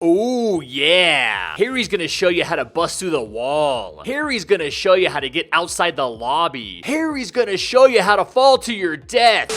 Oh yeah! Harry's gonna show you how to bust through the wall. Harry's gonna show you how to get outside the lobby. Harry's gonna show you how to fall to your death.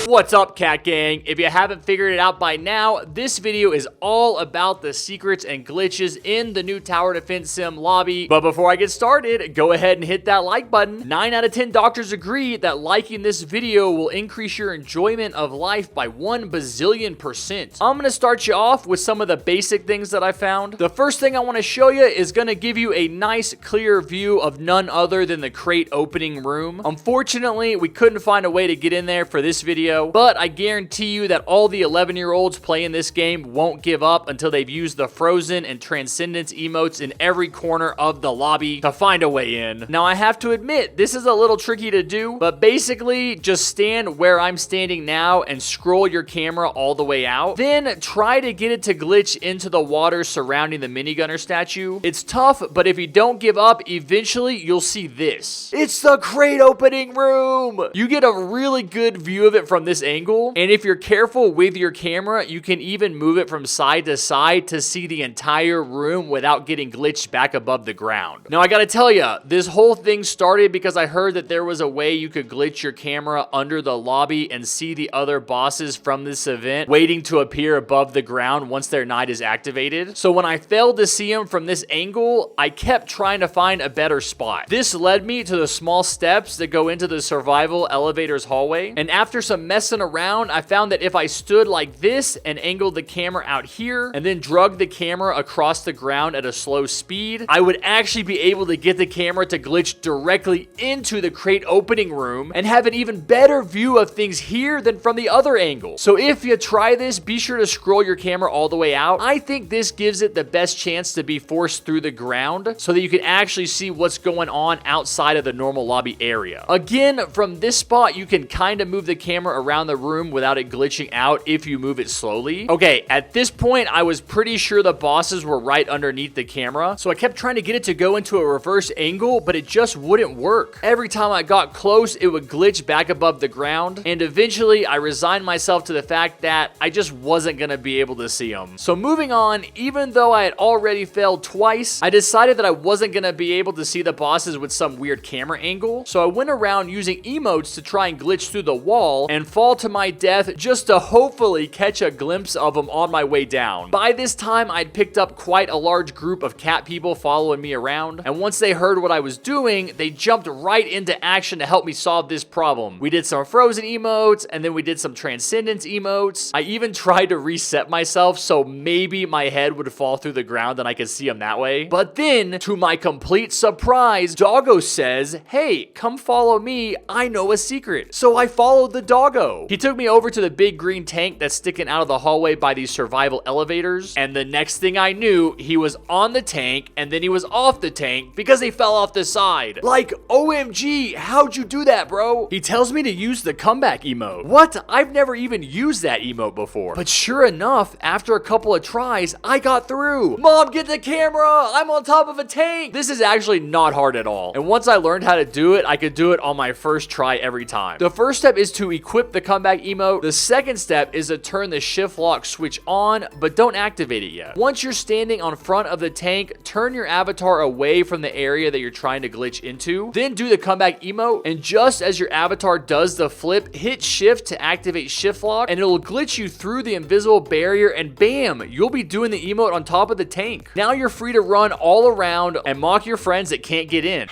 What's up, Cat Gang? If you haven't figured it out by now, this video is all about the secrets and glitches in the new tower defense sim lobby. But before I get started, go ahead and hit that like button. 9 out of 10 doctors agree that liking this video will increase your enjoyment of life by 1 bazillion%. I'm gonna start you off with some of the basic things that I found. The first thing I want to show you is gonna give you a nice clear view of none other than the crate opening room. Unfortunately, we couldn't find a way to get in there for this video, but I guarantee you that all the 11-year-olds playing this game won't give up until they've used the Frozen and Transcendence emotes in every corner of the lobby to find a way in. Now, I have to admit, this is a little tricky to do, but basically, just stand where I'm standing now and scroll your camera all the way out. Then, try to get it to glitch into the water surrounding the minigunner statue. It's tough, but if you don't give up, eventually, you'll see this. It's the crate opening room! You get a really good view of it from this angle, and if you're careful with your camera, you can even move it from side to side to see the entire room without getting glitched back above the ground. Now, I gotta tell ya, this whole thing started because I heard that there was a way you could glitch your camera under the lobby and see the other bosses from this event waiting to appear above the ground once their night is activated. So when I failed to see them from this angle, I kept trying to find a better spot. This led me to the small steps that go into the survival elevator's hallway, and after some messing around, I found that if I stood like this and angled the camera out here and then drug the camera across the ground at a slow speed, I would actually be able to get the camera to glitch directly into the crate opening room and have an even better view of things here than from the other angle. So if you try this, be sure to scroll your camera all the way out. I think this gives it the best chance to be forced through the ground so that you can actually see what's going on outside of the normal lobby area. Again, from this spot, you can kind of move the camera around the room without it glitching out if you move it slowly. Okay, at this point, I was pretty sure the bosses were right underneath the camera, so I kept trying to get it to go into a reverse angle, but it just wouldn't work. Every time I got close, it would glitch back above the ground, and eventually, I resigned myself to the fact that I just wasn't gonna be able to see them. So moving on, even though I had already failed twice, I decided that I wasn't gonna be able to see the bosses with some weird camera angle, so I went around using emotes to try and glitch through the wall and fall to my death just to hopefully catch a glimpse of them on my way down. By this time, I'd picked up quite a large group of cat people following me around, and once they heard what I was doing, they jumped right into action to help me solve this problem. We did some Frozen emotes, and then we did some Transcendence emotes. I even tried to reset myself so maybe my head would fall through the ground and I could see them that way. But then, to my complete surprise, Doggo says, "Hey, come follow me, I know a secret." So I followed the doggo. He took me over to the big green tank that's sticking out of the hallway by these survival elevators, and the next thing I knew, he was on the tank, and then he was off the tank because he fell off the side. Like, OMG, how'd you do that, bro? He tells me to use the comeback emote. What? I've never even used that emote before. But sure enough, after a couple of tries, I got through. Mom, get the camera! I'm on top of a tank! This is actually not hard at all. And once I learned how to do it, I could do it on my first try every time. The first step is to equip the comeback emote. The second step is to turn the shift lock switch on, but don't activate it yet. Once you're standing on front of the tank, turn your avatar away from the area that you're trying to glitch into. Then do the comeback emote, and just as your avatar does the flip, hit shift to activate shift lock, and it'll glitch you through the invisible barrier, and bam, you'll be doing the emote on top of the tank. Now you're free to run all around and mock your friends that can't get in.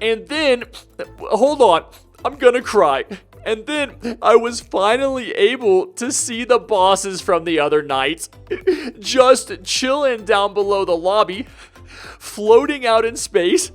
And then, hold on, I'm gonna cry. And then I was finally able to see the bosses from the other night just chilling down below the lobby, floating out in space,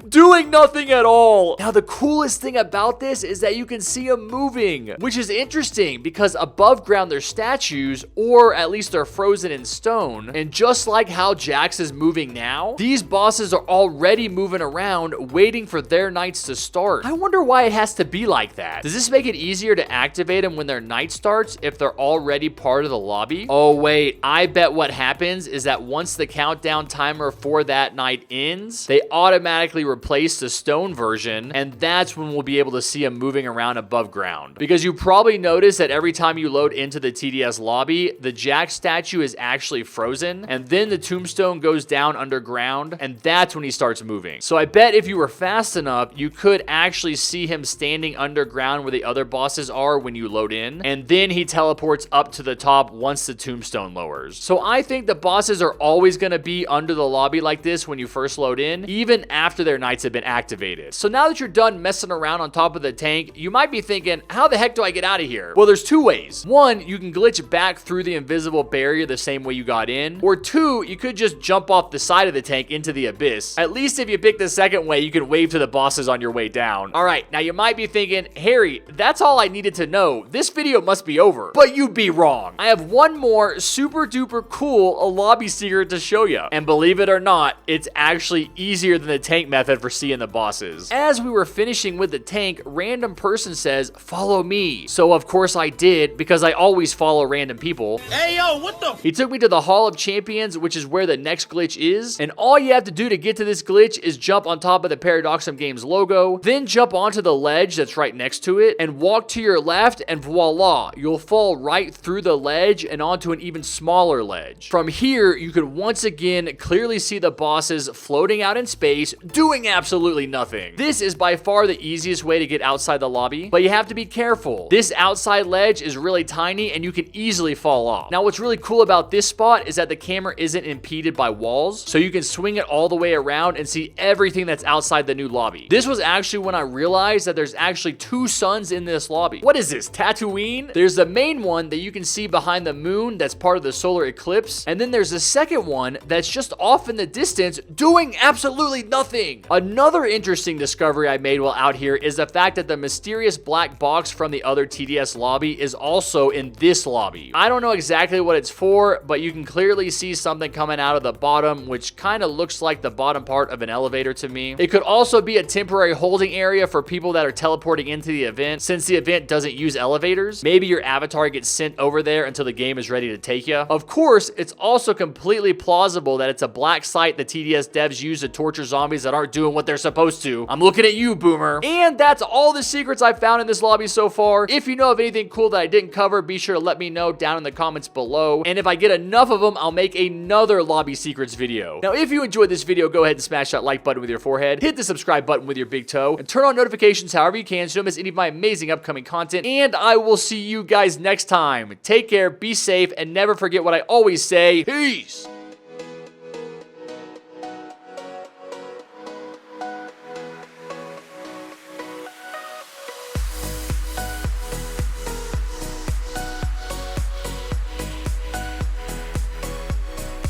doing nothing at all. Now, the coolest thing about this is that you can see them moving, which is interesting because above ground they're statues, or at least they're frozen in stone. And just like how Jax is moving now, these bosses are already moving around, waiting for their nights to start. I wonder why it has to be like that. Does this make it easier to activate them when their night starts if they're already part of the lobby? Oh wait, I bet what happens is that once the countdown timer for that night ends, they automatically likely replace the stone version, and that's when we'll be able to see him moving around above ground. Because you probably noticed that every time you load into the TDS lobby, the Jack statue is actually frozen, and then the tombstone goes down underground, and that's when he starts moving. So I bet if you were fast enough, you could actually see him standing underground where the other bosses are when you load in, and then he teleports up to the top once the tombstone lowers. So I think the bosses are always going to be under the lobby like this when you first load in, even after their knights have been activated. So now that you're done messing around on top of the tank, you might be thinking, how the heck do I get out of here? Well, there's two ways. One, you can glitch back through the invisible barrier the same way you got in, or two, you could just jump off the side of the tank into the abyss. At least if you pick the second way, you can wave to the bosses on your way down. All right, now you might be thinking, Harry, that's all I needed to know. This video must be over. But you'd be wrong. I have one more super duper cool lobby secret to show you. And believe it or not, it's actually easier than the tank method for seeing the bosses. As we were finishing with the tank, random person says, follow me. So of course I did, because I always follow random people. Hey yo, what the? He took me to the Hall of Champions, which is where the next glitch is. And all you have to do to get to this glitch is jump on top of the Paradoxum Games logo, then jump onto the ledge that's right next to it, and walk to your left, and voila, you'll fall right through the ledge and onto an even smaller ledge. From here, you can once again clearly see the bosses floating out in space, doing absolutely nothing. This is by far the easiest way to get outside the lobby, but you have to be careful. This outside ledge is really tiny and you can easily fall off. Now, what's really cool about this spot is that the camera isn't impeded by walls, so you can swing it all the way around and see everything that's outside the new lobby. This was actually when I realized that there's actually two suns in this lobby. What is this, Tatooine? There's the main one that you can see behind the moon that's part of the solar eclipse, and then there's the second one that's just off in the distance doing absolutely nothing. Another interesting discovery I made while out here is the fact that the mysterious black box from the other TDS lobby is also in this lobby. I don't know exactly what it's for, but you can clearly see something coming out of the bottom, which kind of looks like the bottom part of an elevator to me. It could also be a temporary holding area for people that are teleporting into the event, since the event doesn't use elevators. Maybe your avatar gets sent over there until the game is ready to take you. Of course, it's also completely plausible that it's a black site the TDS devs use to torture zombies that aren't doing what they're supposed to. I'm looking at you, Boomer. And that's all the secrets I've found in this lobby so far. If you know of anything cool that I didn't cover, be sure to let me know down in the comments below. And if I get enough of them, I'll make another lobby secrets video. Now, if you enjoyed this video, go ahead and smash that like button with your forehead, hit the subscribe button with your big toe, and turn on notifications however you can so you don't miss any of my amazing upcoming content. And I will see you guys next time. Take care, be safe, and never forget what I always say. Peace!